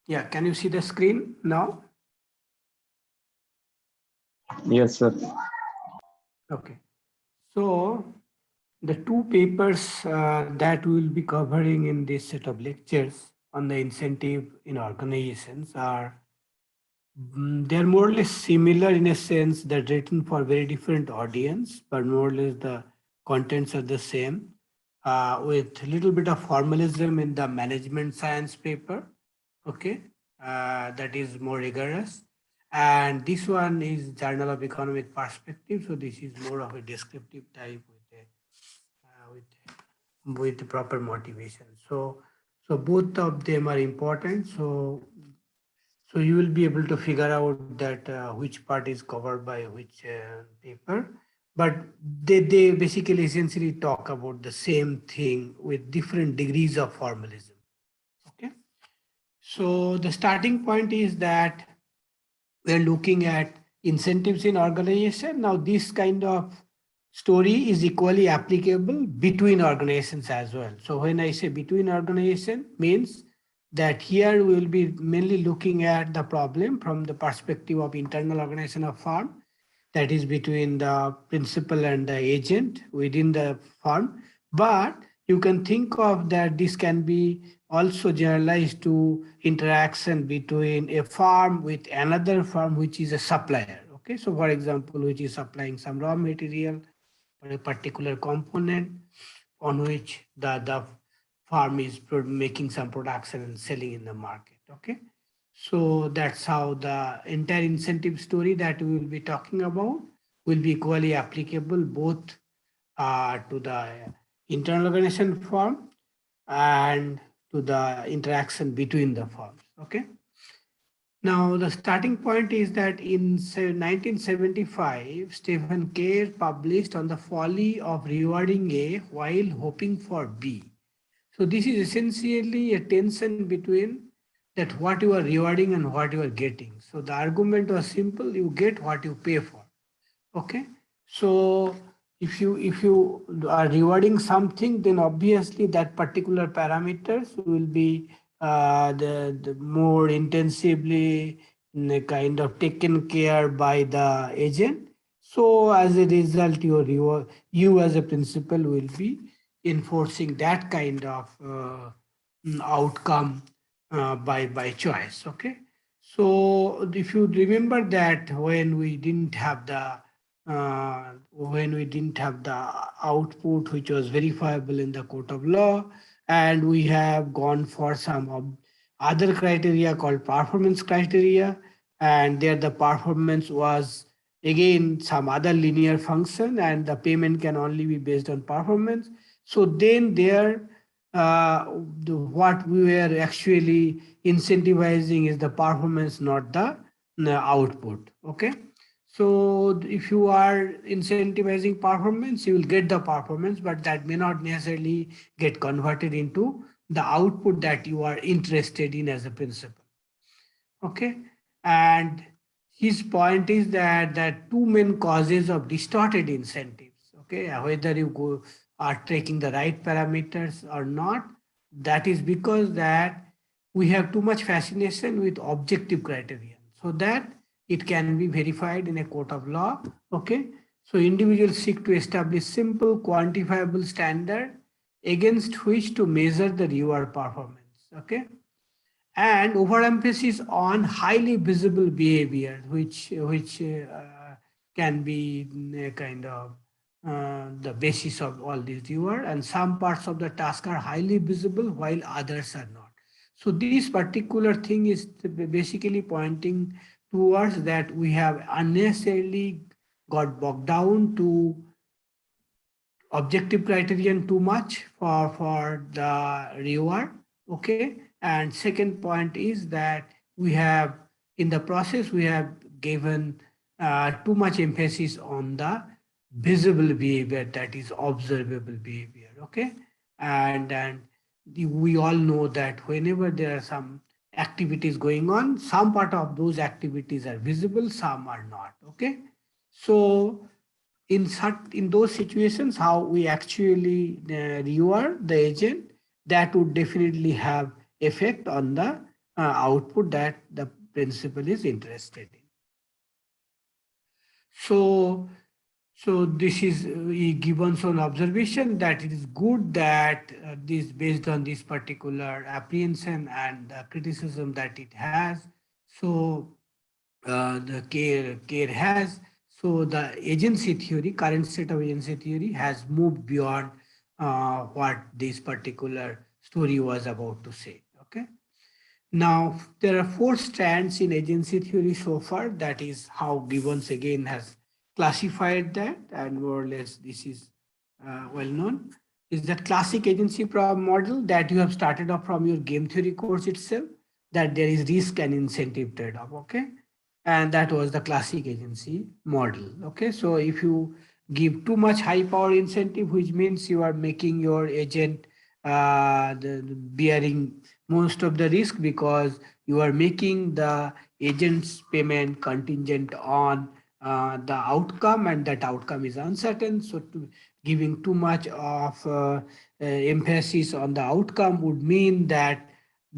Yeah, can you see the screen now? Yes, sir. Okay. So the two papers that we will be covering in this set of lectures on the incentive in organizations are they're more or less similar in a sense. They're written for very different audience, but more or less the contents are the same, with a little bit of formalism in the management science paper. Okay, that is more rigorous. And this one is Journal of Economic Perspective. So this is more of a descriptive type with the proper motivation. So both of them are important. So you will be able to figure out that which part is covered by which paper, but they basically essentially talk about the same thing with different degrees of formalism. Okay, so the starting point is that we're looking at incentives in organization. Now, this kind of story is equally applicable between organizations as well. So when I say between organization, means that here we will be mainly looking at the problem from the perspective of internal organization of firm, that is between the principal and the agent within the firm. But you can think of that this can be also generalized to interaction between a firm with another firm which is a supplier. Okay, so for example, which is supplying some raw material or a particular component on which the farm is making some production and selling in the market. Okay, so that's how the entire incentive story that we will be talking about will be equally applicable both to the internal organization firm and to the interaction between the firms. Okay. Now, the starting point is that in 1975, Stephen Kerr published on the folly of rewarding A while hoping for B. So this is essentially a tension between that what you are rewarding and what you are getting. So the argument was simple: you get what you pay for. Okay, so if you are rewarding something, then obviously that particular parameters will be the more intensively kind of taken care by the agent. So as a result, you as a principal will be enforcing that kind of outcome by choice. Okay, so if you remember that when we didn't have the output which was verifiable in the court of law, and we have gone for some other criteria called performance criteria, and there the performance was again some other linear function, and the payment can only be based on performance. So then there what we were actually incentivizing is the performance, not the output. Okay, so if you are incentivizing performance, you will get the performance, but that may not necessarily get converted into the output that you are interested in as a principal. Okay, and his point is that two main causes of distorted incentives. Okay, whether you are taking the right parameters or not, that is because that we have too much fascination with objective criterion, so that it can be verified in a court of law. Okay, so individuals seek to establish simple quantifiable standard against which to measure the reward performance. Okay, and overemphasis on highly visible behavior, which can be kind of the basis of all these reward. And some parts of the task are highly visible while others are not. So this particular thing is basically pointing towards that we have unnecessarily got bogged down to objective criterion too much for the reward. Okay, and second point is that we have in the process we have given too much emphasis on the visible behavior, that is observable behavior. Okay, and we all know that whenever there are some activities going on, some part of those activities are visible, some are not. Okay, so in those situations, how we actually reward the agent, that would definitely have effect on the output that the principal is interested in. So, so this is given some observation that it is good that this based on this particular apprehension and the criticism that it has. So the care has. So the agency theory, current state of agency theory has moved beyond what this particular story was about to say. Okay. Now, there are four strands in agency theory so far. That is how Gibbons again has classified that, and more or less this is well known. Is that classic agency model that you have started off from your game theory course itself, that there is risk and incentive trade-off, okay? And that was the classic agency model, okay? So if you give too much high power incentive, which means you are making your agent the bearing most of the risk because you are making the agent's payment contingent on the outcome, and that outcome is uncertain. So giving too much of emphasis on the outcome would mean that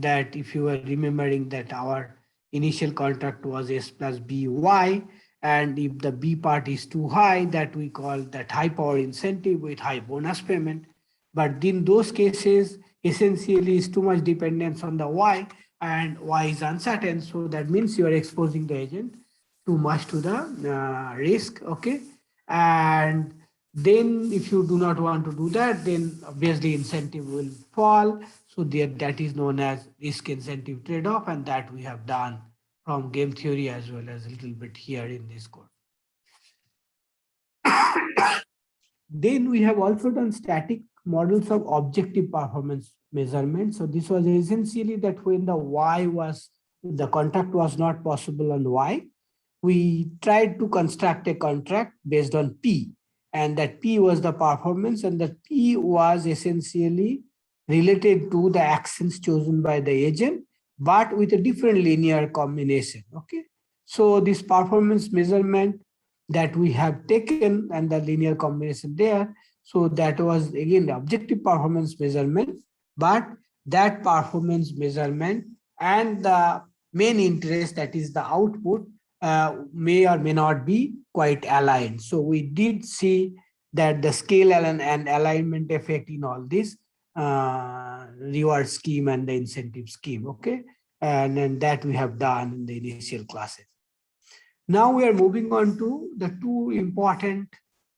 if you are remembering that our initial contract was S plus BY, and if the B part is too high, that we call that high power incentive with high bonus payment. But in those cases, essentially is too much dependence on the Y, and Y is uncertain. So that means you are exposing the agent too much to the risk, okay? And then if you do not want to do that, then obviously incentive will fall. So there, that is known as risk incentive trade-off, and that we have done from game theory as well as a little bit here in this course. Then we have also done static models of objective performance measurement. So this was essentially that when the contract was not possible on Y, we tried to construct a contract based on P, and that P was the performance, and that P was essentially related to the actions chosen by the agent, but with a different linear combination. Okay. So this performance measurement that we have taken and the linear combination there. So that was again the objective performance measurement, but that performance measurement and the main interest, that is the output, may or may not be quite aligned. So we did see that the scale and alignment effect in all this reward scheme and the incentive scheme, okay? And then that we have done in the initial classes. Now we are moving on to the two important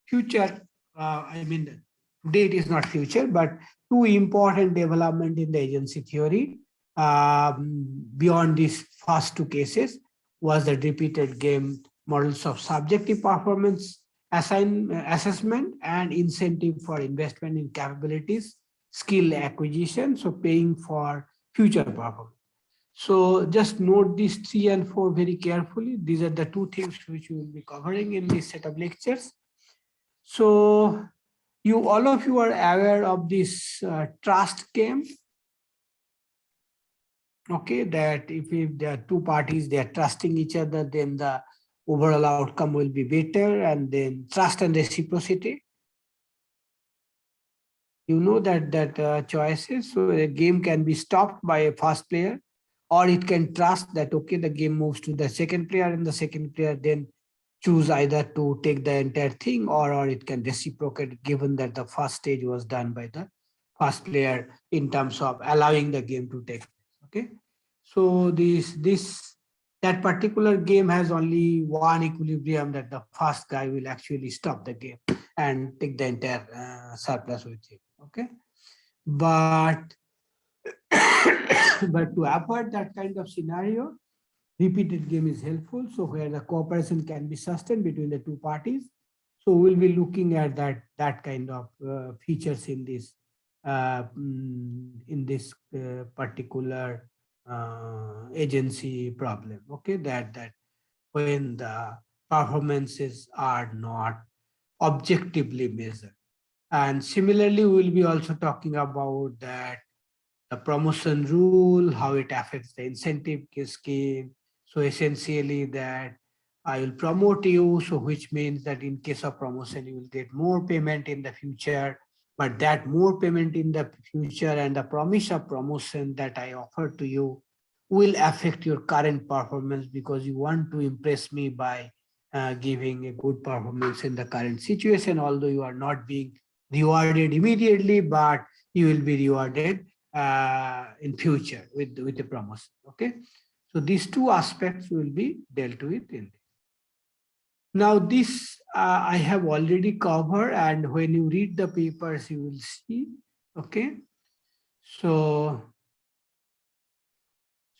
future, today it is not future, but two important development in the agency theory beyond these first two cases was the repeated game models of subjective performance assessment and incentive for investment in capabilities, skill acquisition, so paying for future performance. So just note these 3 and 4 very carefully. These are the two things which we will be covering in this set of lectures. So all of you are aware of this trust game. Okay, that if there are two parties, they are trusting each other, then the overall outcome will be better, and then trust and reciprocity. You know that choices. So a game can be stopped by a first player, or it can trust that, okay, the game moves to the second player, and the second player then choose either to take the entire thing, or it can reciprocate, given that the first stage was done by the first player in terms of allowing the game to take place. Okay. So that particular game has only one equilibrium, that the first guy will actually stop the game and take the entire surplus with him. Okay. But but to avoid that kind of scenario, repeated game is helpful. So where the cooperation can be sustained between the two parties. So we'll be looking at that kind of features in this particular agency problem. Okay, that when the performances are not objectively measured. And similarly, we'll be also talking about that the promotion rule, how it affects the incentive scheme. So essentially that I will promote you, so which means that in case of promotion, you will get more payment in the future, but that more payment in the future and the promise of promotion that I offer to you will affect your current performance because you want to impress me by giving a good performance in the current situation, although you are not being rewarded immediately, but you will be rewarded in future with a promotion. Okay, so these two aspects will be dealt with in this. Now this I have already covered, and when you read the papers you will see. Okay, so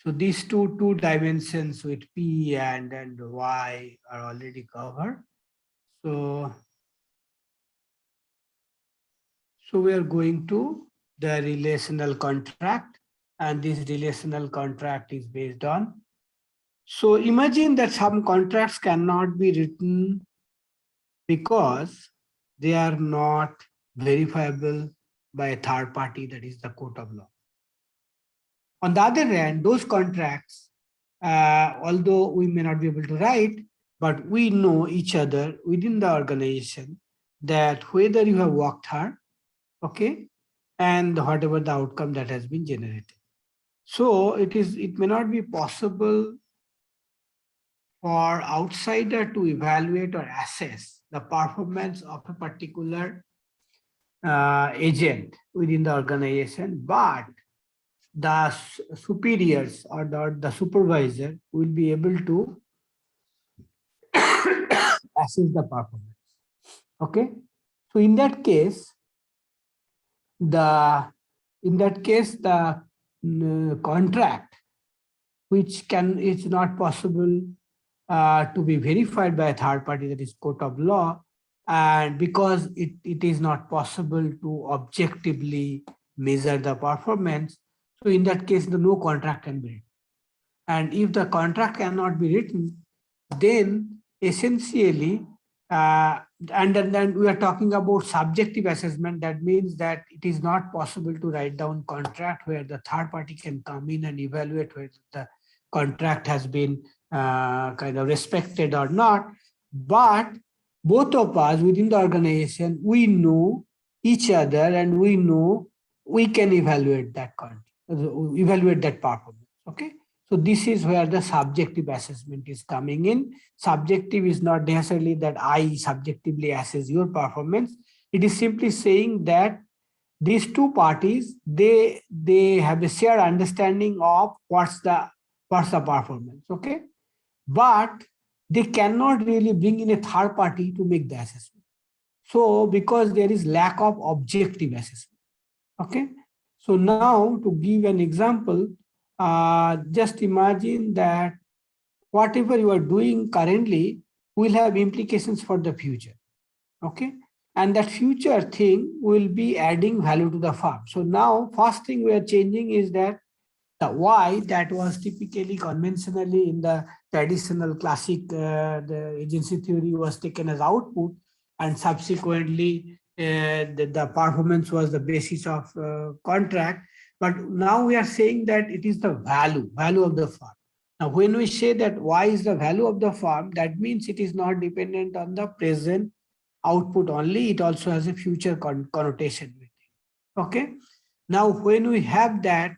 these two dimensions with P and Y are already covered. So we are going to the relational contract, and this relational contract is based on. So imagine that some contracts cannot be written because they are not verifiable by a third party, that is the court of law. On the other hand, those contracts, although we may not be able to write, but we know each other within the organization that whether you have worked hard, okay, and whatever the outcome that has been generated. So it may not be possible for outsider to evaluate or assess the performance of a particular agent within the organization, but the superiors or the supervisor will be able to assess the performance. Okay, so in that case, the contract, which is not possible to be verified by a third party, that is court of law, and because it is not possible to objectively measure the performance, so in that case the no contract can be written. And if the contract cannot be written, then essentially and then we are talking about subjective assessment. That means that it is not possible to write down contract where the third party can come in and evaluate whether the contract has been kind of respected or not. But both of us within the organization, we know each other and we know we can evaluate that performance. Okay. So this is where the subjective assessment is coming in. Subjective is not necessarily that I subjectively assess your performance. It is simply saying that these two parties, they have a shared understanding of what's the performance. Okay, but they cannot really bring in a third party to make the assessment. So because there is lack of objective assessment. Okay, so now to give an example, just imagine that whatever you are doing currently will have implications for the future. Okay, and that future thing will be adding value to the firm. So now first thing we are changing is that the Y that was typically conventionally in the traditional classic the agency theory was taken as output, and subsequently the performance was the basis of contract. But now we are saying that it is the value of the firm. Now, when we say that Y is the value of the firm, that means it is not dependent on the present output only. It also has a future connotation with it. Okay. Now, when we have that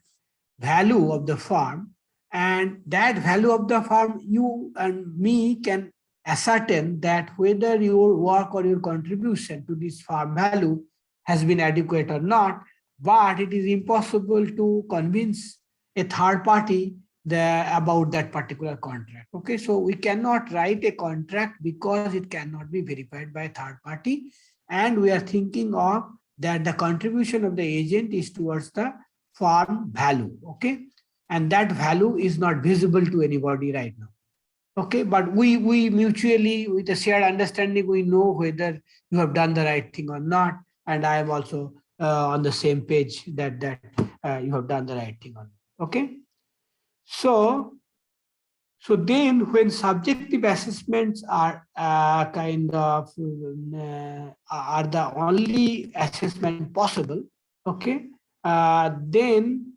value of the firm, and that value of the firm, you and me can ascertain that whether your work or your contribution to this firm value has been adequate or not, but it is impossible to convince a third party about that particular contract. Okay, so we cannot write a contract because it cannot be verified by a third party, and we are thinking of that the contribution of the agent is towards the firm value. Okay, and that value is not visible to anybody right now. Okay, but we mutually, with a shared understanding, we know whether you have done the right thing or not, and I am also on the same page that you have done the right thing or not. Okay, so then when subjective assessments are kind of are the only assessment possible, okay, then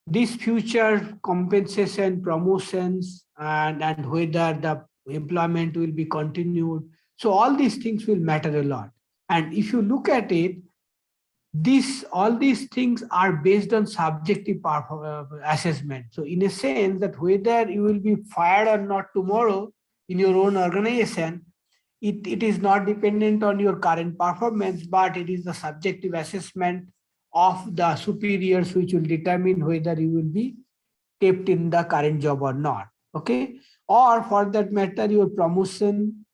this future compensation, promotions, and whether the employment will be continued. So all these things will matter a lot. And if you look at it, all these things are based on subjective assessment. So in a sense that whether you will be fired or not tomorrow in your own organization, it is not dependent on your current performance, but it is the subjective assessment of the superiors which will determine whether you will be kept in the current job or not. Okay. Or for that matter, your promotion,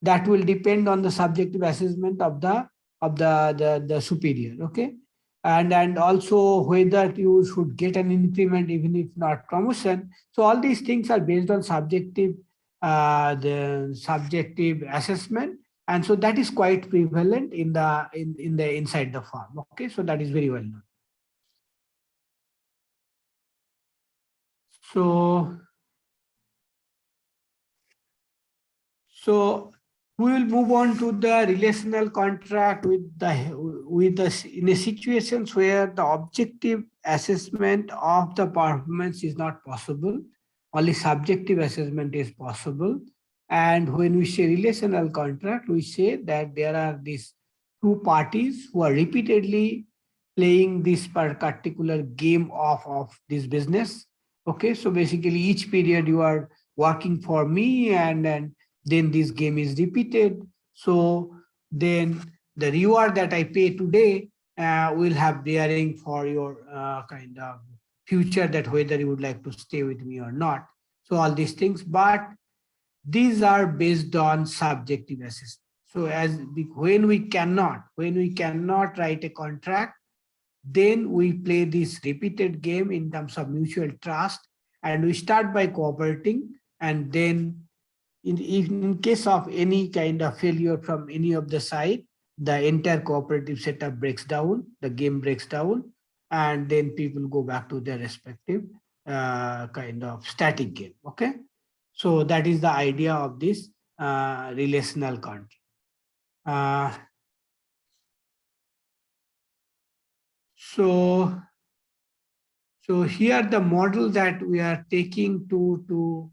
that will depend on the subjective assessment of the superior. Okay. And also whether you should get an increment even if not promotion. So all these things are based on the subjective assessment, and so that is quite prevalent in the inside the firm. Okay, so that is very well known. So we will move on to the relational contract in a situations where the objective assessment of the performance is not possible, only subjective assessment is possible. And when we say relational contract, we say that there are these two parties who are repeatedly playing this particular game of this business. Okay, so basically each period you are working for me, and then this game is repeated. So then the reward that I pay today will have bearing for your kind of future, that whether you would like to stay with me or not. So all these things, but these are based on subjective assessment. So when we cannot write a contract, then we play this repeated game in terms of mutual trust, and we start by cooperating, and then in case of any kind of failure from any of the side, the entire cooperative setup breaks down, the game breaks down, and then people go back to their respective kind of static game. Okay, so that is the idea of this relational contract. So here the model that we are taking to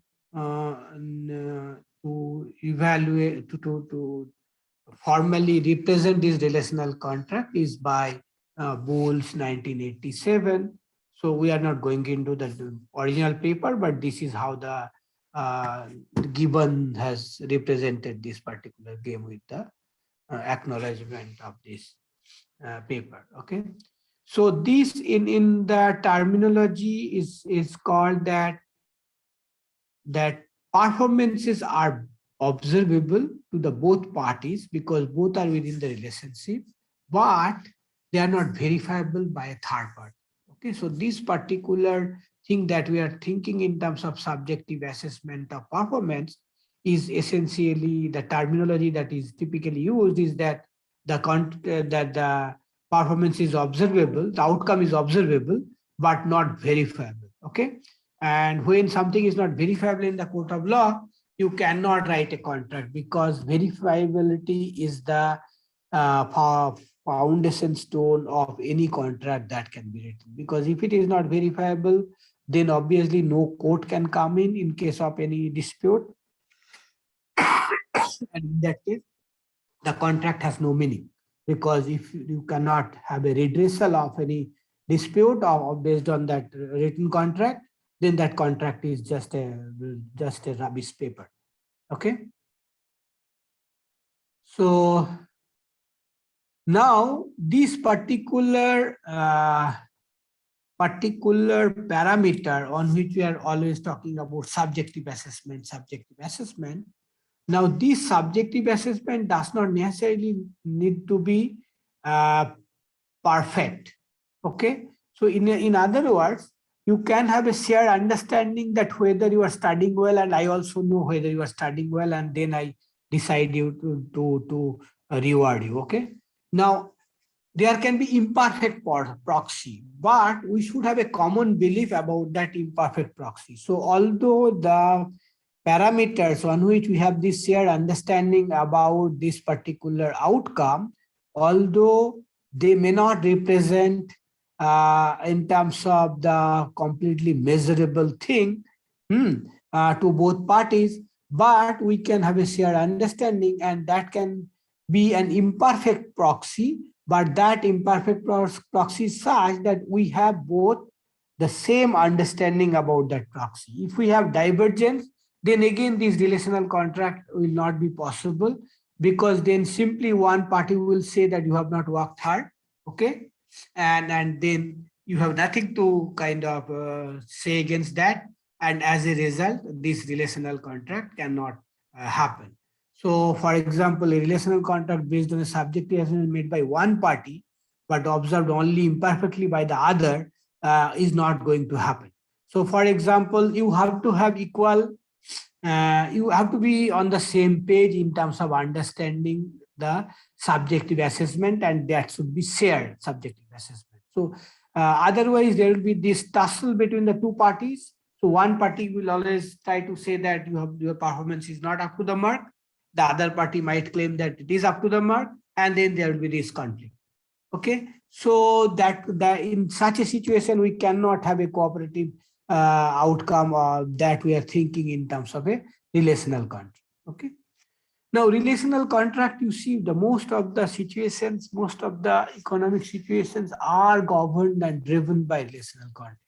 evaluate, to formally represent this relational contract is by Bowles 1987. So we are not going into the original paper, but this is how the Gibbon has represented this particular game with the acknowledgement of this paper. Okay. So this in the terminology is called that performances are observable to the both parties because both are within the relationship, but they are not verifiable by a third party. Okay, so this particular thing that we are thinking in terms of subjective assessment of performance is essentially the terminology that is typically used is that the performance is observable, the outcome is observable, but not verifiable. Okay, and when something is not verifiable in the court of law, you cannot write a contract because verifiability is the foundation stone of any contract that can be written. Because if it is not verifiable, then obviously no court can come in case of any dispute. And in that case, the contract has no meaning, because if you cannot have a redressal of any dispute based on that written contract, then that contract is just a rubbish paper. Okay. So now this particular parameter on which we are always talking about subjective assessment. Now this subjective assessment does not necessarily need to be perfect. Okay. So in other words, you can have a shared understanding that whether you are studying well, and I also know whether you are studying well, and then I decide you to reward you. Okay. Now there can be imperfect proxy, but we should have a common belief about that imperfect proxy. So although the parameters on which we have this shared understanding about this particular outcome, although they may not represent in terms of the completely measurable thing to both parties, but we can have a shared understanding, and that can be an imperfect proxy, but that imperfect proxy is such that we have both the same understanding about that proxy. If we have divergence, then again this relational contract will not be possible, because then simply one party will say that you have not worked hard, okay, and then you have nothing to kind of say against that, and as a result this relational contract cannot happen. So for example, a relational contract based on a subjective assessment made by one party but observed only imperfectly by the other is not going to happen. So for example, you have to have equal, you have to be on the same page in terms of understanding the subjective assessment, and that should be shared subjective assessment. So otherwise there will be this tussle between the two parties. So one party will always try to say that your performance is not up to the mark. The other party might claim that it is up to the mark, and then there will be this conflict. Okay, so that in such a situation we cannot have a cooperative outcome that we are thinking in terms of a relational contract. Okay, now relational contract, you see, the most of the situations, most of the economic situations are governed and driven by relational contract.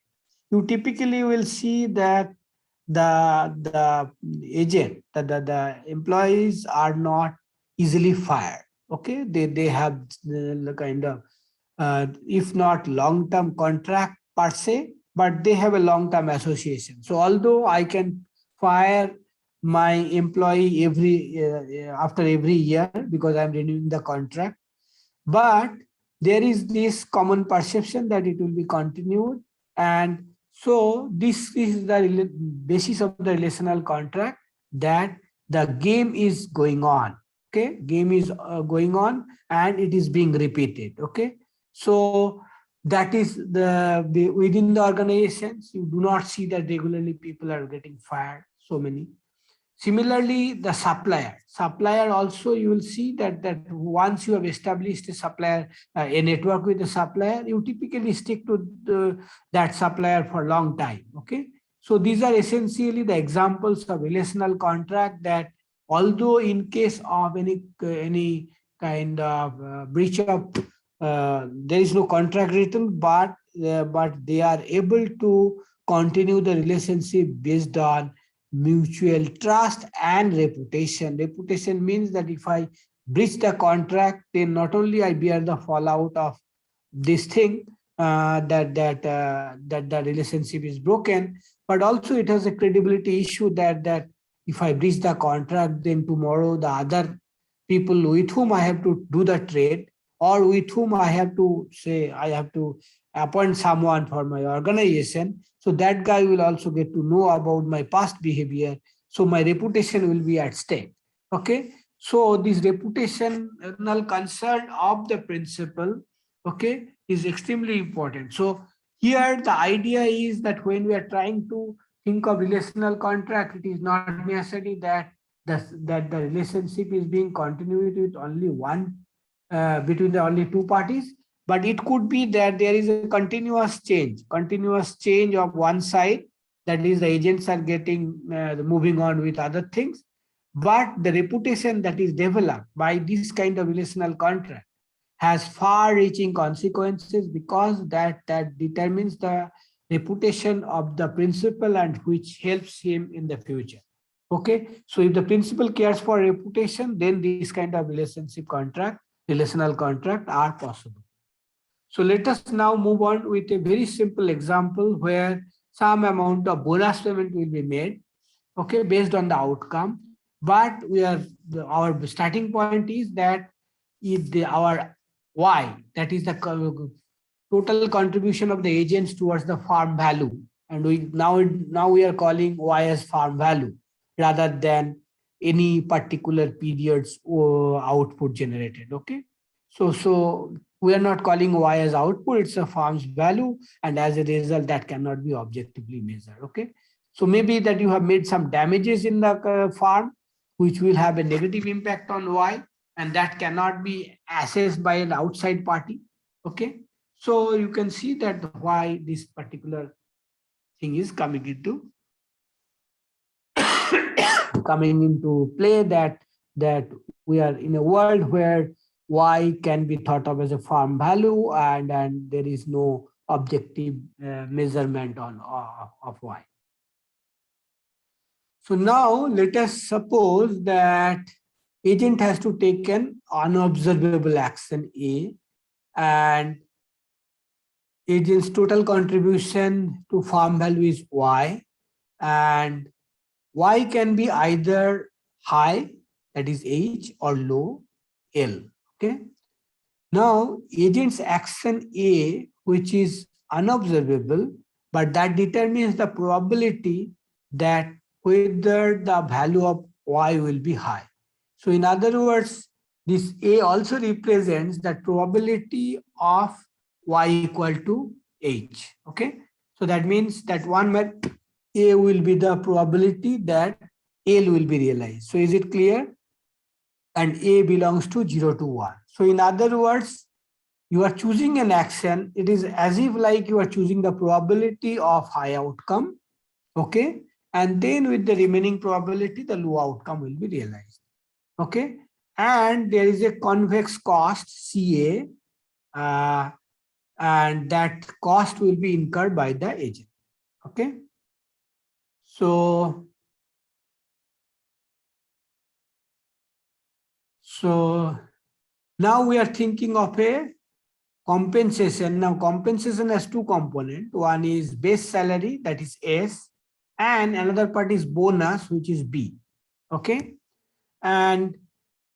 You typically will see that the agent, the employees are not easily fired. Okay, they have the kind of if not long-term contract per se, but they have a long-term association. So although I can fire my employee after every year because I'm renewing the contract, but there is this common perception that it will be continued, and so this is the basis of the relational contract, that the game is going on. Okay, game is going on and it is being repeated. Okay, so that is the within the organizations, you do not see that regularly people are getting fired, so many. Similarly, the supplier also, you will see that once you have established a supplier, a network with a supplier, you typically stick to that supplier for a long time. Okay, so these are essentially the examples of relational contract that, although in case of any kind of breach of there is no contract written, but they are able to continue the relationship based on mutual trust and reputation. Reputation means that if I breach the contract, then not only I bear the fallout of this thing, that the relationship is broken, but also it has a credibility issue that if I breach the contract, then tomorrow the other people with whom I have to do the trade, or with whom I have to say I have to appoint someone for my organization, so that guy will also get to know about my past behavior. So my reputation will be at stake. Okay, so this reputational concern of the principal, okay, is extremely important. So here the idea is that when we are trying to think of relational contract, it is not necessary that the relationship is being continued with only one between the only two parties, but it could be that there is a continuous change of one side, that is the agents are getting moving on with other things, but the reputation that is developed by this kind of relational contract has far-reaching consequences, because that determines the reputation of the principal and which helps him in the future. Okay, so if the principal cares for reputation, then this kind of relational contract are possible. So let us now move on with a very simple example where some amount of bonus payment will be made, okay, based on the outcome. But our starting point is that our Y, that is the total contribution of the agents towards the farm value, and now we are calling Y as farm value rather than any particular period's output generated. Okay, so we are not calling Y as output, it's a farm's value, and as a result that cannot be objectively measured. Okay, so maybe that you have made some damages in the farm which will have a negative impact on Y, and that cannot be assessed by an outside party. Okay, so you can see that why this particular thing is coming into play, that we are in a world where Y can be thought of as a farm value, and there is no objective measurement of Y. So now let us suppose that agent has to take an unobservable action A, and agent's total contribution to farm value is Y, and Y can be either high, that is H, or low, L. Okay. Now, agent's action A, which is unobservable, but that determines the probability that whether the value of Y will be high. So in other words, this A also represents the probability of Y equal to H. Okay. So that means that A will be the probability that L will be realized. So is it clear? And A belongs to 0 to 1. So in other words, you are choosing an action. It is as if like you are choosing the probability of high outcome. Okay. And then with the remaining probability, the low outcome will be realized. Okay. And there is a convex cost, CA, and that cost will be incurred by the agent. Okay. So now we are thinking of a compensation. Now compensation has two components. One is base salary, that is S, and another part is bonus, which is B. Okay. And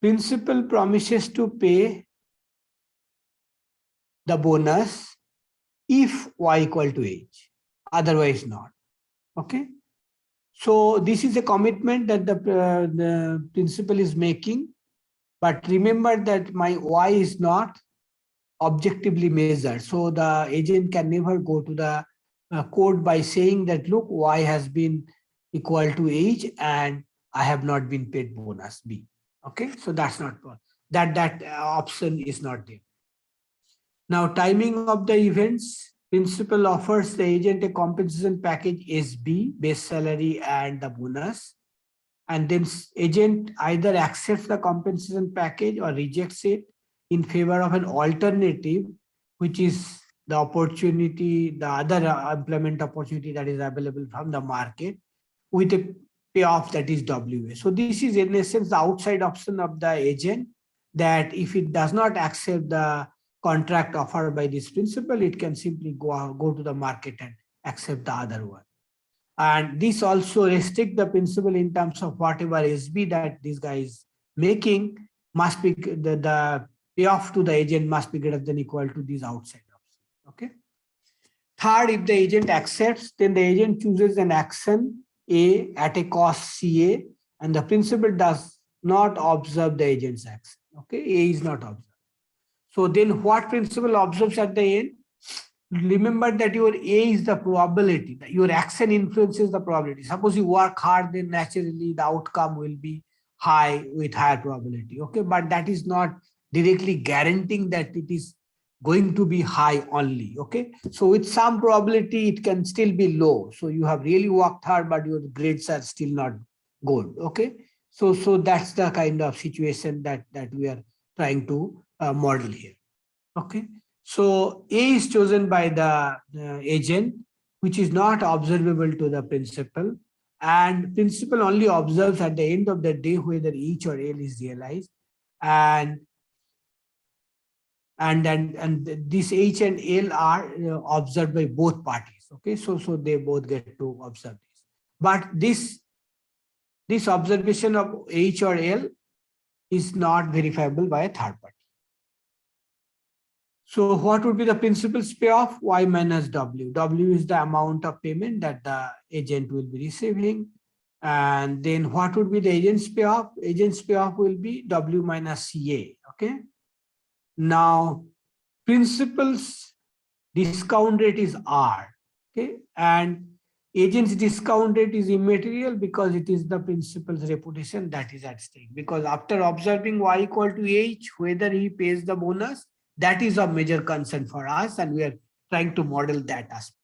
principal promises to pay the bonus if Y equal to H, otherwise not. Okay. So this is a commitment that the principal is making. But remember that my Y is not objectively measured. So the agent can never go to the court by saying that, look, Y has been equal to H and I have not been paid bonus B. Okay, so that's not that option is not there. Now, timing of the events. Principal offers the agent a compensation package SB, base salary and the bonus. And then agent either accepts the compensation package or rejects it in favor of an alternative, which is the opportunity, the other employment opportunity that is available from the market with a payoff that is WA. So this is in essence the outside option of the agent, that if it does not accept the contract offered by this principal, it can simply go to the market and accept the other one. And this also restrict the principal in terms of whatever SB that this guy is making must be the payoff to the agent must be greater than equal to these outside options. Okay. Third, if the agent accepts, then the agent chooses an action A at a cost CA, and the principal does not observe the agent's action. Okay, A is not observed. So then what principal observes at the end? Remember that your A is the probability, that your action influences the probability. Suppose you work hard, then naturally the outcome will be high with higher probability. Okay, but that is not directly guaranteeing that it is going to be high only. Okay, so with some probability it can still be low. So you have really worked hard, but your grades are still not good. Okay, so that's the kind of situation that we are trying to model here. Okay. So A is chosen by the agent, which is not observable to the principal, and principal only observes at the end of the day whether H or L is realized, and this H and L are observed by both parties. Okay, so they both get to observe this, but this observation of H or L is not verifiable by a third party. So what would be the principal's payoff? Y minus W. W is the amount of payment that the agent will be receiving. And then what would be the agent's payoff? Agent's payoff will be W minus CA. Okay. Now, principal's discount rate is R. Okay. And agent's discount rate is immaterial because it is the principal's reputation that is at stake. Because after observing Y equal to H, whether he pays the bonus, that is of major concern for us, and we are trying to model that aspect.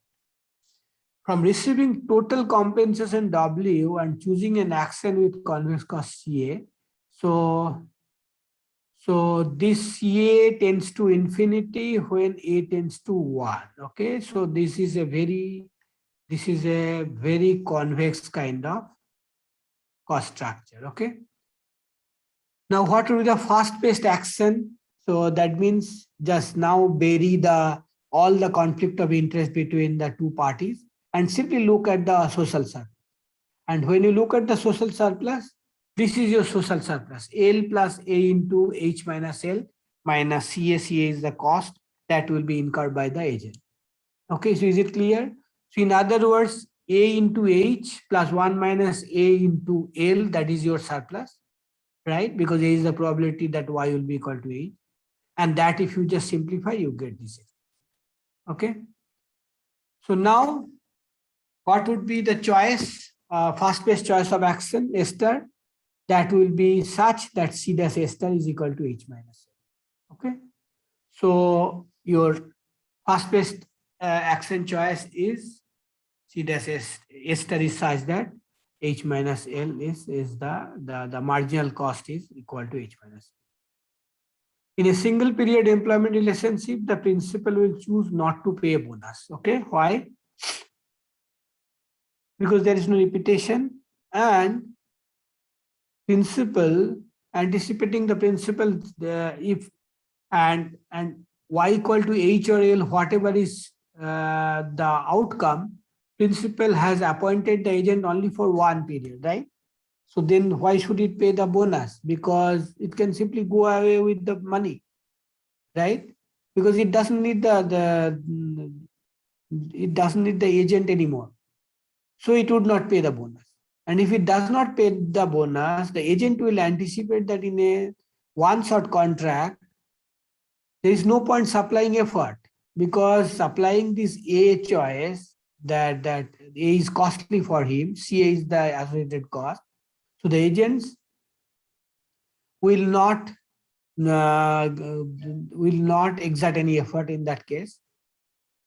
From receiving total compensation W and choosing an action with convex cost CA, so So this CA tends to infinity when A tends to 1. Okay, so this is a very convex kind of cost structure. Okay. Now, what will be the fast-paced action? So that means just now bury all the conflict of interest between the two parties and simply look at the social surplus. And when you look at the social surplus, this is your social surplus. L plus A into H minus L minus CA. CA is the cost that will be incurred by the agent. Okay, so is it clear? So in other words, A into H plus 1 minus A into L, that is your surplus, right? Because A is the probability that Y will be equal to H. And that if you just simplify, you get this. Okay. So now, what would be the choice, fast-paced choice of action, A star? That will be such that C dash A star is equal to H minus L. Okay. So your fast-paced action choice is C dash A star is such that H minus L is the marginal cost is equal to H minus L. In a single period employment relationship, the principal will choose not to pay a bonus. Okay, why? Because there is no repetition and principal, anticipating the principal, if and Y equal to H or L, whatever is the outcome, principal has appointed the agent only for one period, right? So then why should it pay the bonus? Because it can simply go away with the money, right? Because it doesn't need it doesn't need the agent anymore. So it would not pay the bonus. And if it does not pay the bonus, the agent will anticipate that in a one-shot contract, there is no point supplying effort, because supplying this A choice that A is costly for him, CA is the associated cost. So the agents will not exert any effort in that case,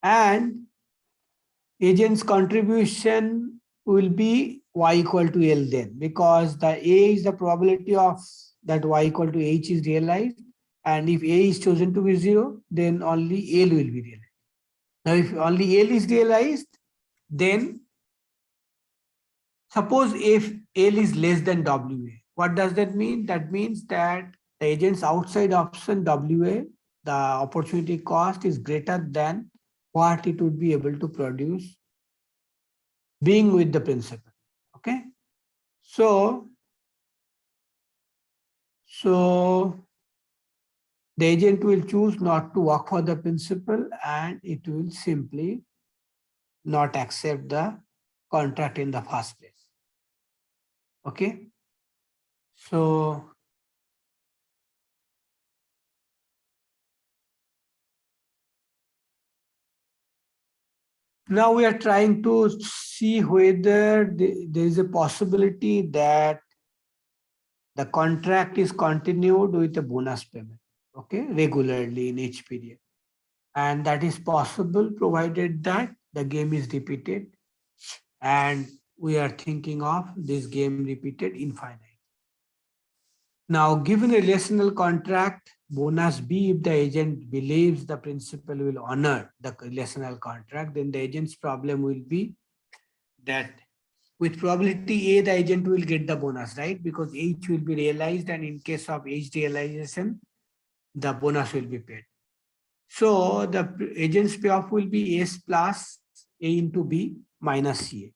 and agent's contribution will be Y equal to L then, because the A is the probability of that Y equal to H is realized, and if A is chosen to be 0, then only L will be realized. Now if only L is realized, then suppose if L is less than WA, what does that mean? That means that the agent's outside option WA, the opportunity cost is greater than what it would be able to produce being with the principal. Okay. So the agent will choose not to work for the principal, and it will simply not accept the contract in the first place. Okay. So now we are trying to see whether there is a possibility that the contract is continued with a bonus payment, okay, regularly in each period. And that is possible provided that the game is repeated, and we are thinking of this game repeated infinite. Now, given a relational contract, bonus B, if the agent believes the principal will honor the relational contract, then the agent's problem will be that with probability A, the agent will get the bonus, right? Because H will be realized, and in case of H realization, the bonus will be paid. So the agent's payoff will be S plus A into B minus CA.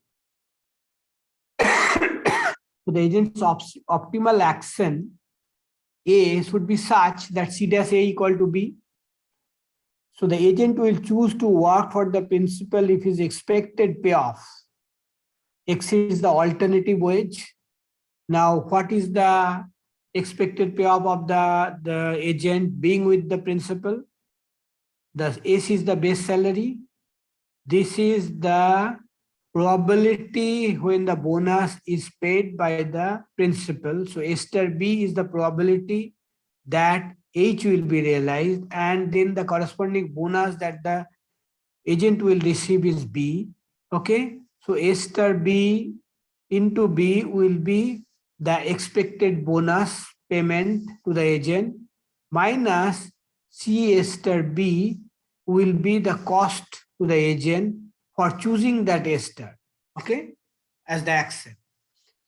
So the agent's optimal action A should be such that C dash A equal to B. So the agent will choose to work for the principal if his expected payoff exceeds the alternative wage. Now, what is the expected payoff of the agent being with the principal? The S is the base salary. This is the probability when the bonus is paid by the principal. So S star B is the probability that H will be realized, and then the corresponding bonus that the agent will receive is B. Okay, so S star B into B will be the expected bonus payment to the agent. minus C star B will be the cost to the agent for choosing that A star, okay, as the action.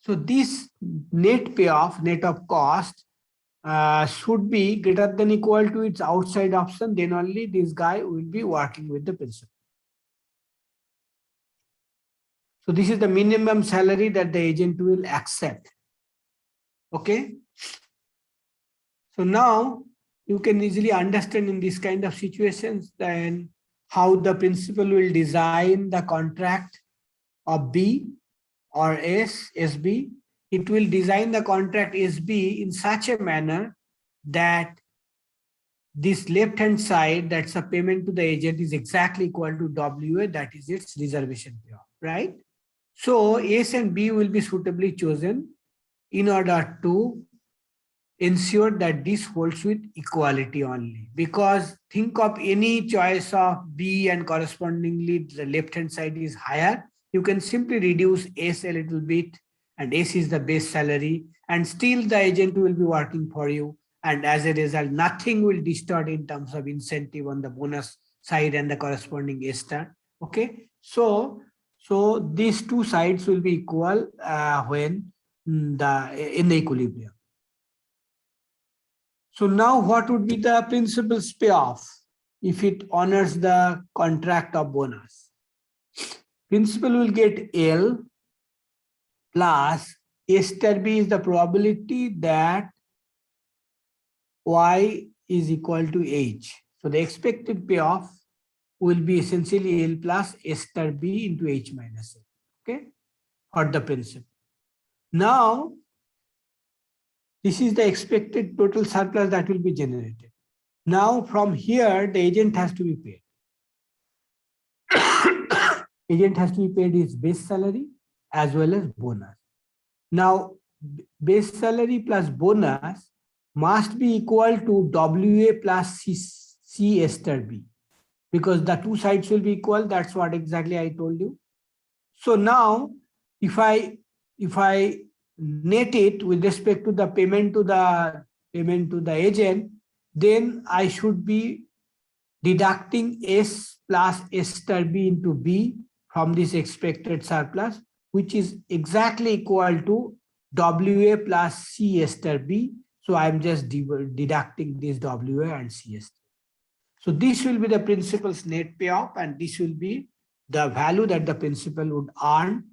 So this net payoff, net of cost, should be greater than equal to its outside option, then only this guy will be working with the principal. So this is the minimum salary that the agent will accept. Okay. So now you can easily understand in this kind of situations then how the principal will design the contract of B or SB. It will design the contract SB in such a manner that this left hand side, that's a payment to the agent, is exactly equal to WA, that is its reservation payoff, right? So S and B will be suitably chosen in order to ensure that this holds with equality only. Because think of any choice of B and correspondingly the left hand side is higher, you can simply reduce S a little bit, and S is the base salary, and still the agent will be working for you. And as a result, nothing will distort in terms of incentive on the bonus side and the corresponding A star. Okay, so these two sides will be equal when in the equilibrium. So now what would be the principal's payoff if it honors the contract of bonus? Principal will get L plus A star B is the probability that Y is equal to H. So the expected payoff will be essentially L plus A star B into H minus A, okay, for the principal. Now, this is the expected total surplus that will be generated. Now, from here, the agent has to be paid. Agent has to be paid his base salary as well as bonus. Now, base salary plus bonus must be equal to WA plus C star B, because the two sides will be equal. That's what exactly I told you. So now, if I net it with respect to the payment to the agent, then I should be deducting S plus S star B into B from this expected surplus, which is exactly equal to WA plus C star B. So I'm just deducting this WA and C star. So this will be the principal's net payoff, and this will be the value that the principal would earn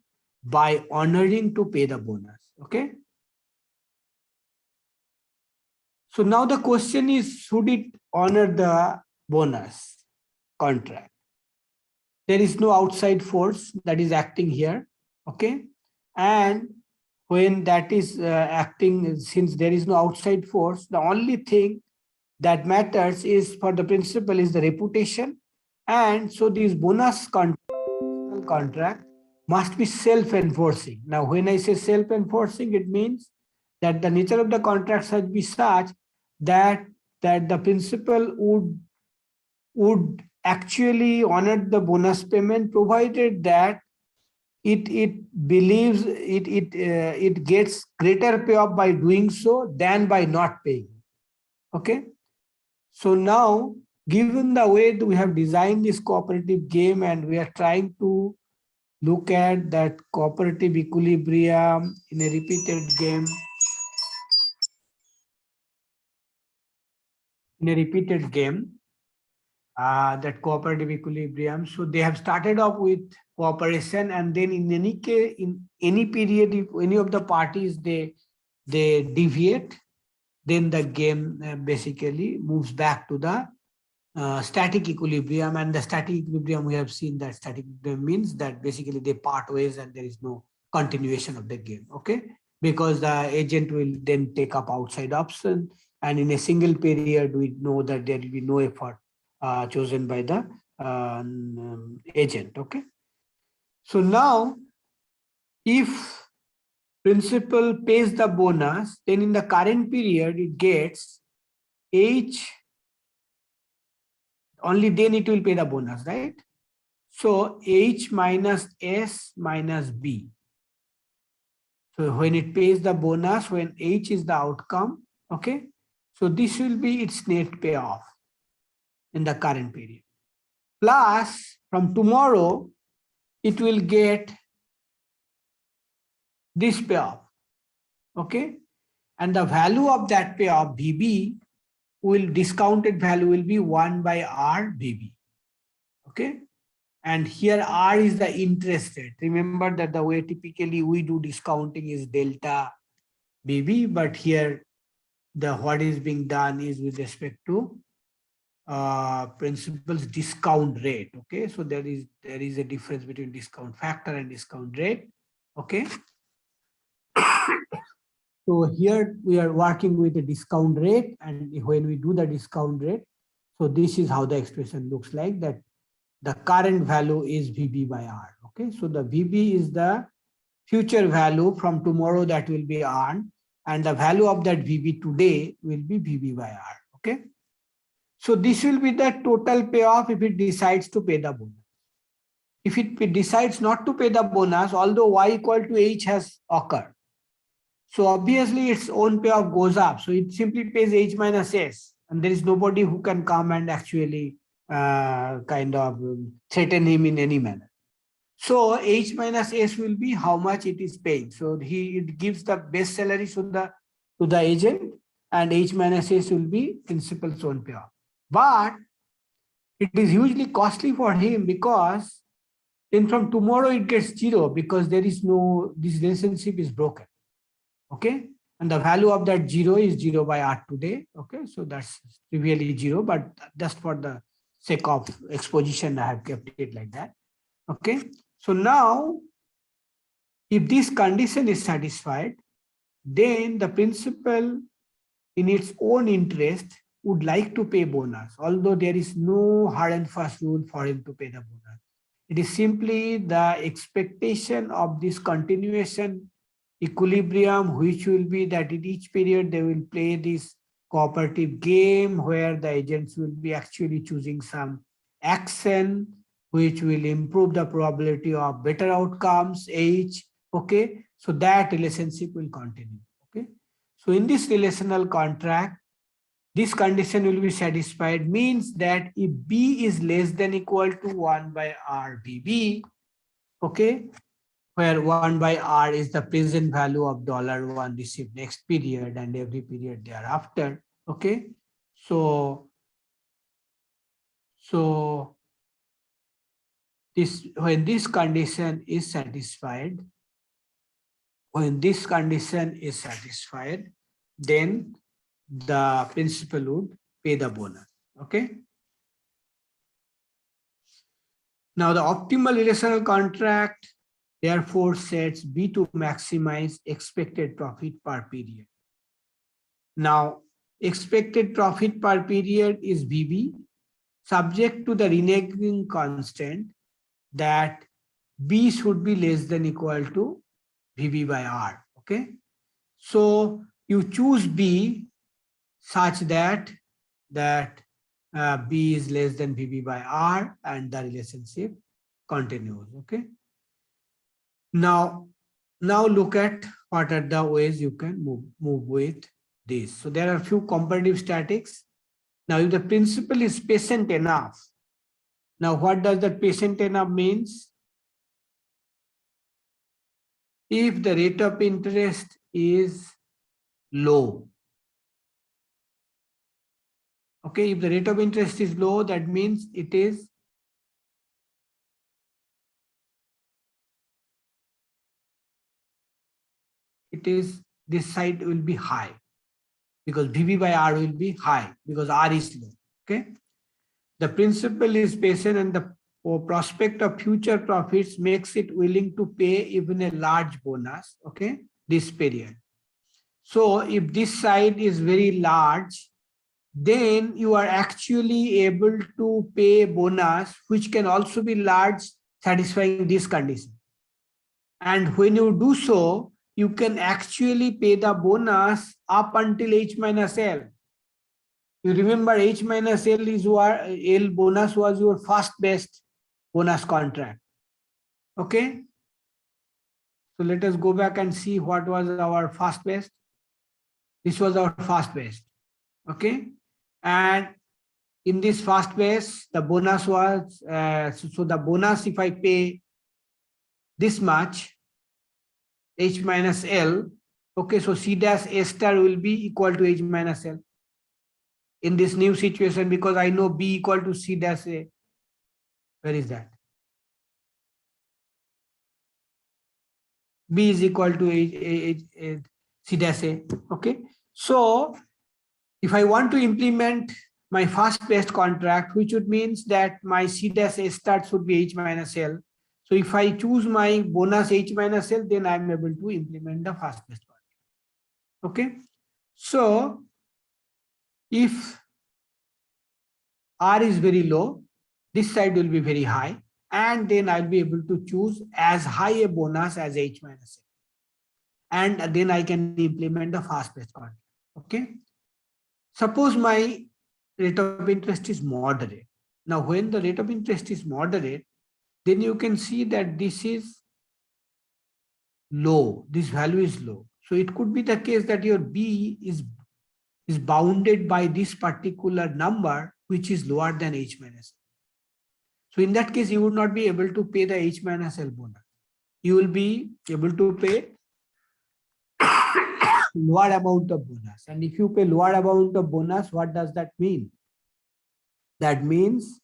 by honoring to pay the bonus. Okay. So now the question is, should it honor the bonus contract? There is no outside force that is acting here. Okay. And when that is acting, since there is no outside force, the only thing that matters is for the principal is the reputation. And so this bonus contract must be self-enforcing. Now, when I say self-enforcing, it means that the nature of the contract should be such that the principal would actually honor the bonus payment, provided that it believes it gets greater payoff by doing so than by not paying. Okay. So now, given the way that we have designed this cooperative game, and we are trying to look at that cooperative equilibrium in a repeated game, that cooperative equilibrium. So they have started off with cooperation, and then in any case, in any period, if any of the parties they deviate, then the game basically moves back to the static equilibrium. And the static equilibrium, we have seen that static equilibrium means that basically they part ways and there is no continuation of the game. Okay, because the agent will then take up outside option, and in a single period we know that there will be no effort chosen by the agent. Okay, so now if principal pays the bonus, then in the current period it gets H, only then it will pay the bonus, right? So H minus S minus B. So when it pays the bonus, when H is the outcome, okay? So this will be its net payoff in the current period. Plus, from tomorrow, it will get this payoff. Okay. And the value of that payoff, VB, discounted value will be 1 by R VB. Okay. And here R is the interest rate. Remember that the way typically we do discounting is delta BB, but here the what is being done is with respect to principal's discount rate. Okay, so there is a difference between discount factor and discount rate. Okay. So here we are working with the discount rate, and when we do the discount rate, so this is how the expression looks like, that the current value is VB by R. Okay, so the VB is the future value from tomorrow that will be earned, and the value of that VB today will be VB by R. Okay, so this will be the total payoff if it decides to pay the bonus. If it decides not to pay the bonus, although Y equal to H has occurred, so obviously its own payoff goes up. So it simply pays H minus S, and there is nobody who can come and actually kind of threaten him in any manner. So H minus S will be how much it is paying. So it gives the base salary to the agent, and H minus S will be principal's own payoff. But it is hugely costly for him, because then from tomorrow it gets zero, because this relationship is broken. Okay, and the value of that zero is 0 by R today. Okay, so that's trivially 0, but just for the sake of exposition, I have kept it like that. Okay, so now if this condition is satisfied, then the principal in its own interest would like to pay bonus, although there is no hard and fast rule for him to pay the bonus. It is simply the expectation of this continuation equilibrium, which will be that in each period they will play this cooperative game where the agents will be actually choosing some action which will improve the probability of better outcomes, H. Okay, so that relationship will continue. Okay, so in this relational contract, this condition will be satisfied, means that if B is less than equal to 1 by R BB, okay, where 1 by R is the present value of $1 received next period and every period thereafter. Okay, so when this condition is satisfied, then the principal would pay the bonus. Okay. Now the optimal relational contract therefore sets B to maximize expected profit per period. Now, expected profit per period is VB, subject to the reneging constant that B should be less than equal to VB by R. Okay, so you choose B such that B is less than VB by R, and the relationship continues. Okay. Now look at what are the ways you can move with this. So there are a few comparative statics. Now, if the principal is patient enough, now what does that patient enough means? If the rate of interest is low, okay, if the rate of interest is low, that means this side will be high, because VB by R will be high because R is low. Okay, the principal is patient, and the prospect of future profits makes it willing to pay even a large bonus. Okay, this period. So if this side is very large, then you are actually able to pay bonus, which can also be large, satisfying this condition. And when you do so, you can actually pay the bonus up until H minus L. You remember H minus L is what L bonus was your first best bonus contract. Okay. So let us go back and see what was our first best. This was our first best. Okay. And in this first phase, the bonus was, so the bonus, if I pay this much, H minus L, okay, so C dash A star will be equal to H minus L in this new situation, because I know B equal to C dash A. Where is that? B is equal to C dash A. Okay. So if I want to implement my fast paced contract, which would means that my C dash A start should be H minus L. So if I choose my bonus H minus L, then I'm able to implement the fast paced contract. Okay. So if R is very low, this side will be very high, and then I'll be able to choose as high a bonus as H minus L. And then I can implement the fast paced contract. Okay. Suppose my rate of interest is moderate. Now, when the rate of interest is moderate, then you can see that this is low. This value is low. So it could be the case that your B is bounded by this particular number, which is lower than H minus L. So in that case, you would not be able to pay the H minus L bonus. You will be able to pay lower amount of bonus. And if you pay lower amount of bonus, what does that mean? That means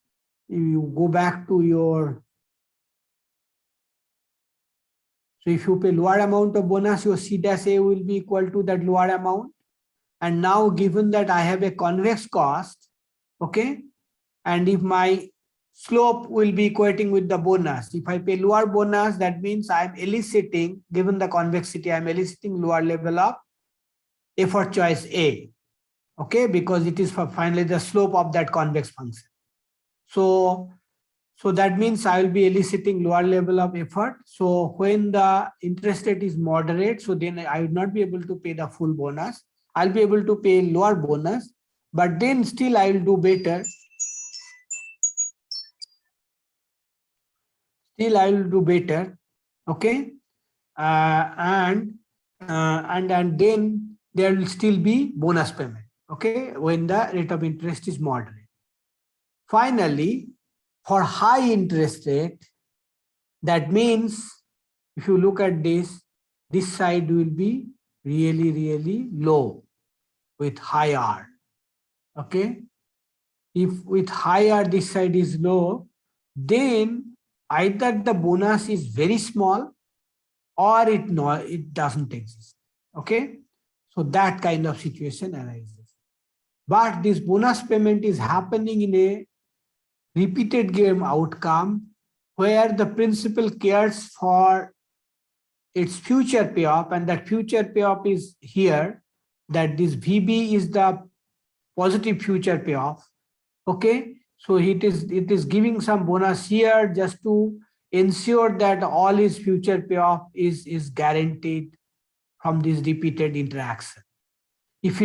you go back to your, so if you pay lower amount of bonus, your C dash A will be equal to that lower amount. And now given that I have a convex cost, okay, and if my slope will be equating with the bonus, if I pay lower bonus, that means I'm eliciting, given the convexity, I'm eliciting lower level of effort choice A, okay, because it is for finally the slope of that convex function. So that means I will be eliciting lower level of effort. So when the interest rate is moderate, so then I would not be able to pay the full bonus. I'll be able to pay lower bonus, but then still I will do better. Still I will do better. Okay. And then there will still be bonus payment. Okay. When the rate of interest is moderate. Finally, for high interest rate, that means if you look at this side will be really, really low with high R. Okay. If with high R this side is low, then either the bonus is very small or it doesn't exist. Okay. So that kind of situation arises. But this bonus payment is happening in a repeated game outcome where the principal cares for its future payoff, and that future payoff is here, that this VB is the positive future payoff. Okay, so it is giving some bonus here just to ensure that all his future payoff is guaranteed from this repeated interaction. If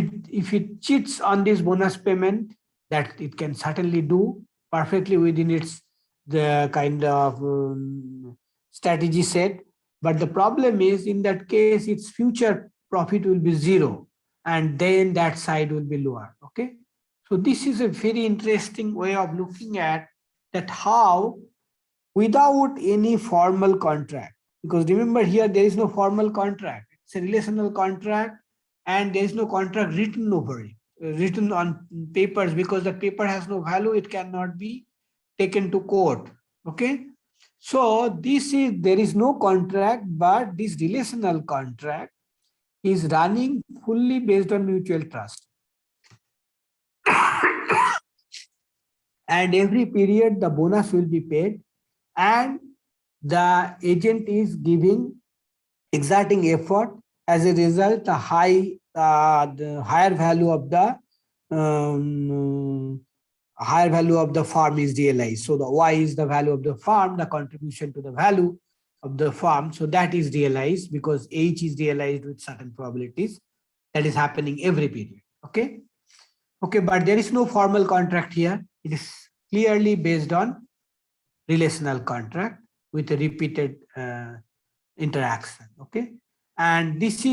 it cheats on this bonus payment, that it can certainly do perfectly within its the kind of strategy set. But the problem is, in that case, its future profit will be zero, and then that side will be lower. Okay. So this is a very interesting way of looking at that, how without any formal contract, because remember here there is no formal contract, it's a relational contract, and there is no contract written over it, written on papers, because the paper has no value, it cannot be taken to court. Okay. So there is no contract, but this relational contract is running fully based on mutual trust. And every period the bonus will be paid, and the agent is exerting effort. As a result, the higher value of the farm is realized. So the Y is the value of the farm, the contribution to the value of the farm. So that is realized because H is realized with certain probabilities. That is happening every period. Okay. Okay, but there is no formal contract here. It is clearly based on relational contract with a repeated interaction. Okay. And this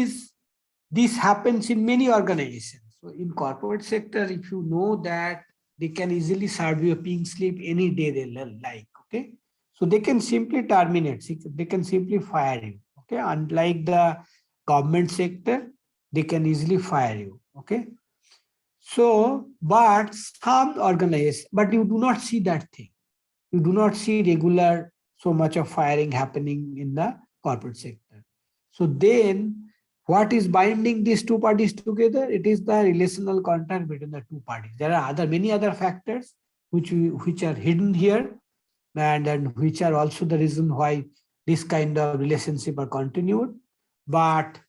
happens in many organizations. So in corporate sector, if you know that they can easily serve you a pink slip any day they like, okay? So they can simply terminate, they can simply fire you, okay? Unlike the government sector, they can easily fire you, okay? So, but some organizations, but you do not see that thing. You do not see regular so much of firing happening in the corporate sector. So then what is binding these two parties together? It is the relational contract between the two parties. There are many other factors which are hidden here, and which are also the reason why this kind of relationship are continued. But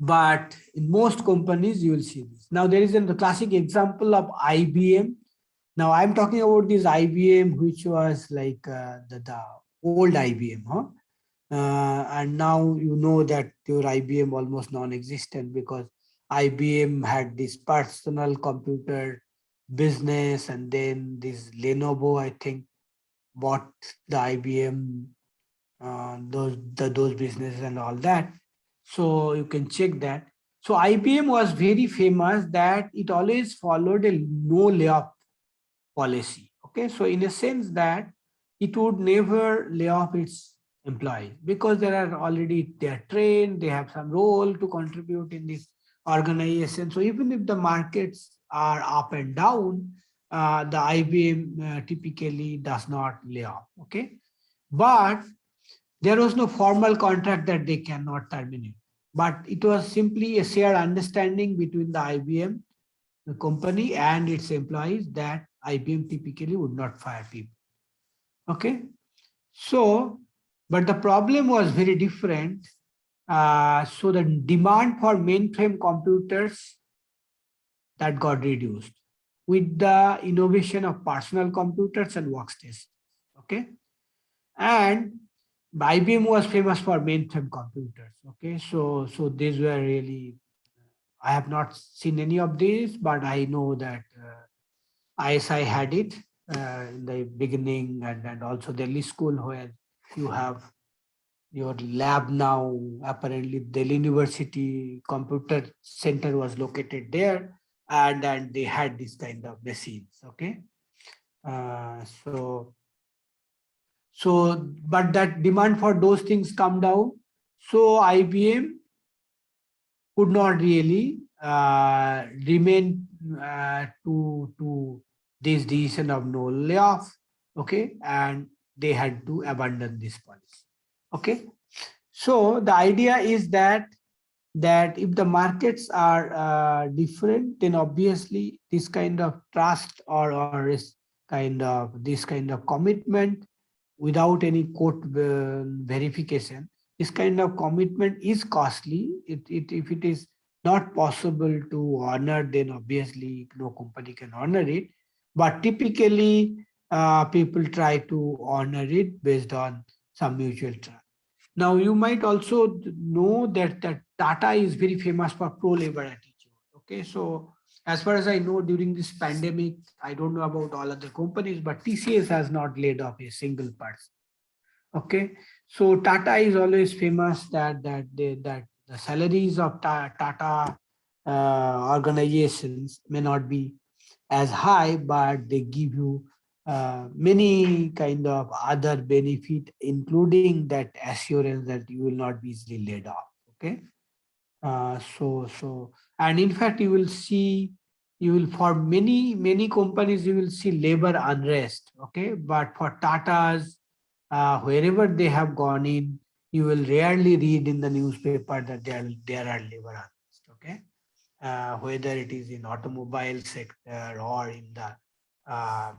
in most companies, you will see this. Now, there is a classic example of IBM. Now, I'm talking about this IBM, which was like the old IBM, huh? And now you know that your IBM almost non-existent, because IBM had this personal computer business, and then this Lenovo, I think, bought the IBM, those businesses and all that. So you can check that. So IBM was very famous that it always followed a no layoff policy. Okay, so in a sense that it would never lay off its employees, because they are trained, they have some role to contribute in this organization. So even if the markets are up and down, the IBM typically does not lay off. Okay, but there was no formal contract that they cannot terminate, but it was simply a shared understanding between the IBM, the company, and its employees, that IBM typically would not fire people. Okay. So, but the problem was very different. So the demand for mainframe computers, that got reduced with the innovation of personal computers and workstations. Okay. And IBM was famous for mainframe computers. Okay. So these were really, I have not seen any of these, but I know that ISI had it in the beginning, and also Delhi School, where you have your lab now. Apparently, Delhi University Computer Center was located there, and they had this kind of machines. Okay, but that demand for those things come down. So IBM could not really remain to this decision of no layoff. Okay, and they had to abandon this policy. Okay, so the idea is that if the markets are different, then obviously this kind of trust or this kind of commitment without any court verification, this kind of commitment is costly. If it is not possible to honor, then obviously no company can honor it. But typically, people try to honor it based on some mutual trust. Now, you might also know that Tata is very famous for pro-labor attitude. Okay, so as far as I know, during this pandemic, I don't know about all other companies, but TCS has not laid off a single person. Okay, so Tata is always famous that the salaries of Tata organizations may not be as high, but they give you many kind of other benefit, including that assurance that you will not be easily laid off. Okay, and in fact, you will for many companies, you will see labor unrest. Okay, but for Tata's, wherever they have gone in, you will rarely read in the newspaper that there are labor unrest. Okay, whether it is in automobile sector or in the uh,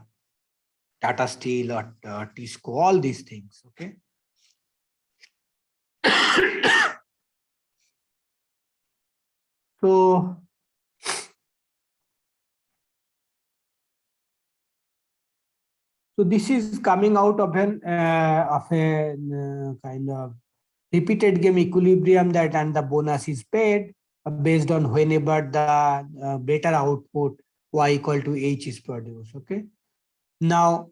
Tata Steel or Tisco, all these things. Okay. So this is coming out of a kind of repeated game equilibrium, that and the bonus is paid based on whenever the better output Y equal to H is produced. Okay. Now,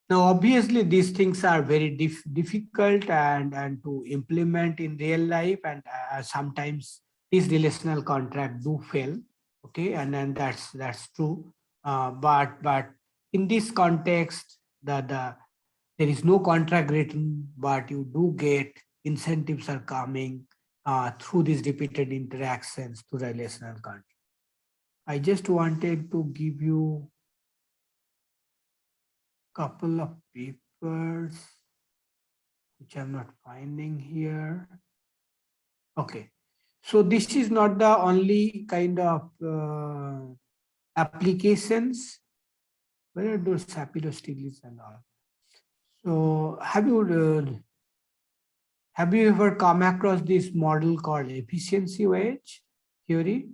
Now, obviously, these things are very difficult and to implement in real life, and sometimes these relational contracts do fail. Okay, and then that's true. But in this context, there is no contract written, but you do get incentives are coming through these repeated interactions to the relational contract. I just wanted to give you a couple of papers which I'm not finding here. Okay, so this is not the only kind of applications. Where are those Sapiro-Stiglitz and all? So have you ever come across this model called efficiency wage theory?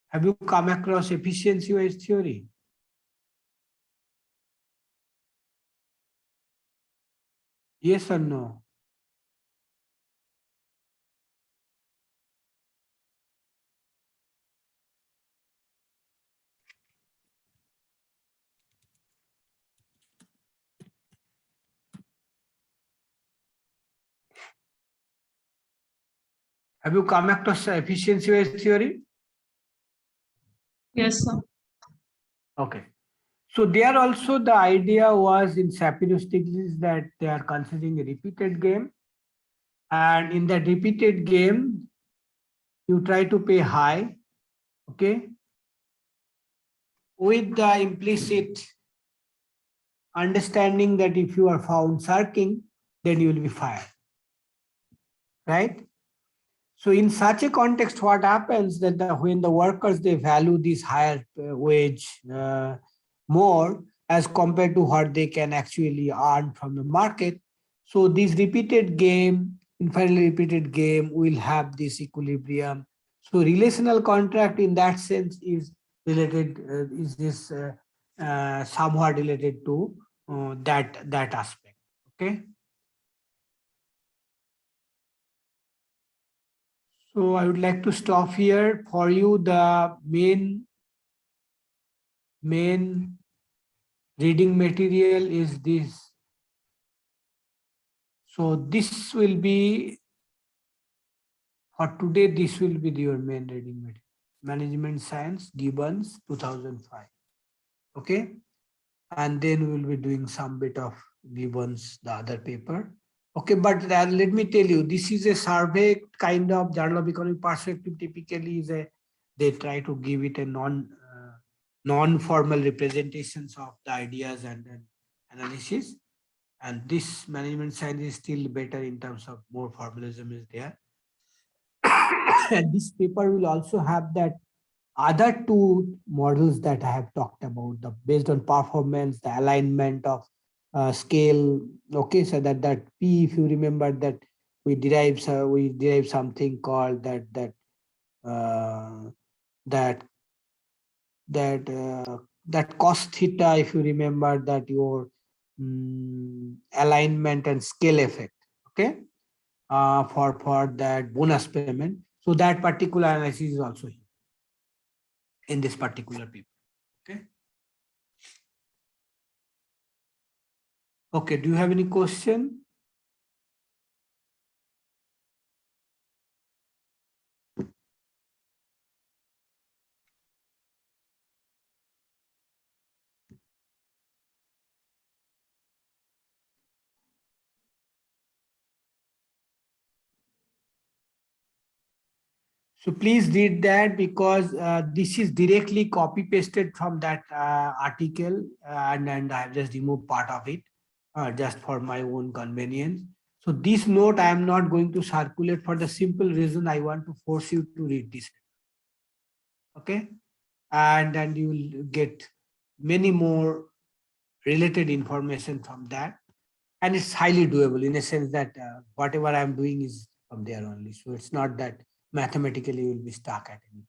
Have you come across efficiency wage theory? Yes or no? Have you come across efficiency wage theory? Yes, sir. Okay. So there also the idea was in Sapiro-Stiglitz that they are considering a repeated game. And in that repeated game, you try to pay high, okay, with the implicit understanding that if you are found shirking, then you will be fired, right? So in such a context, what happens that when the workers, they value this higher wage more as compared to what they can actually earn from the market. So this repeated game, infinitely repeated game, will have this equilibrium. So relational contract in that sense is related, is this somewhat related to that aspect, okay? So I would like to stop here for you. The main reading material is this. So this will be, for today, this will be your main reading material. Management Science, Gibbons, 2005. Okay. And then we will be doing some bit of Gibbons, the other paper. Okay, but let me tell you, this is a survey kind of Journal of Economic Perspective. Typically is a, they try to give it a non-formal representations of the ideas and analysis. And this management science is still better in terms of more formalism is there. And this paper will also have that other two models that I have talked about, the based on performance, the alignment of scale. Okay, so that P, if you remember that we derive something called that cos theta, if you remember that your alignment and scale effect, okay, for that bonus payment. So that particular analysis is also here in this particular paper. Okay. Okay. Do you have any question? So please read that, because this is directly copy pasted from that article, and I have just removed part of it just for my own convenience. So this note I am not going to circulate for the simple reason I want to force you to read this. Okay, and you will get many more related information from that, and it's highly doable in a sense that whatever I'm doing is from there only. So it's not that mathematically you will be stuck at any.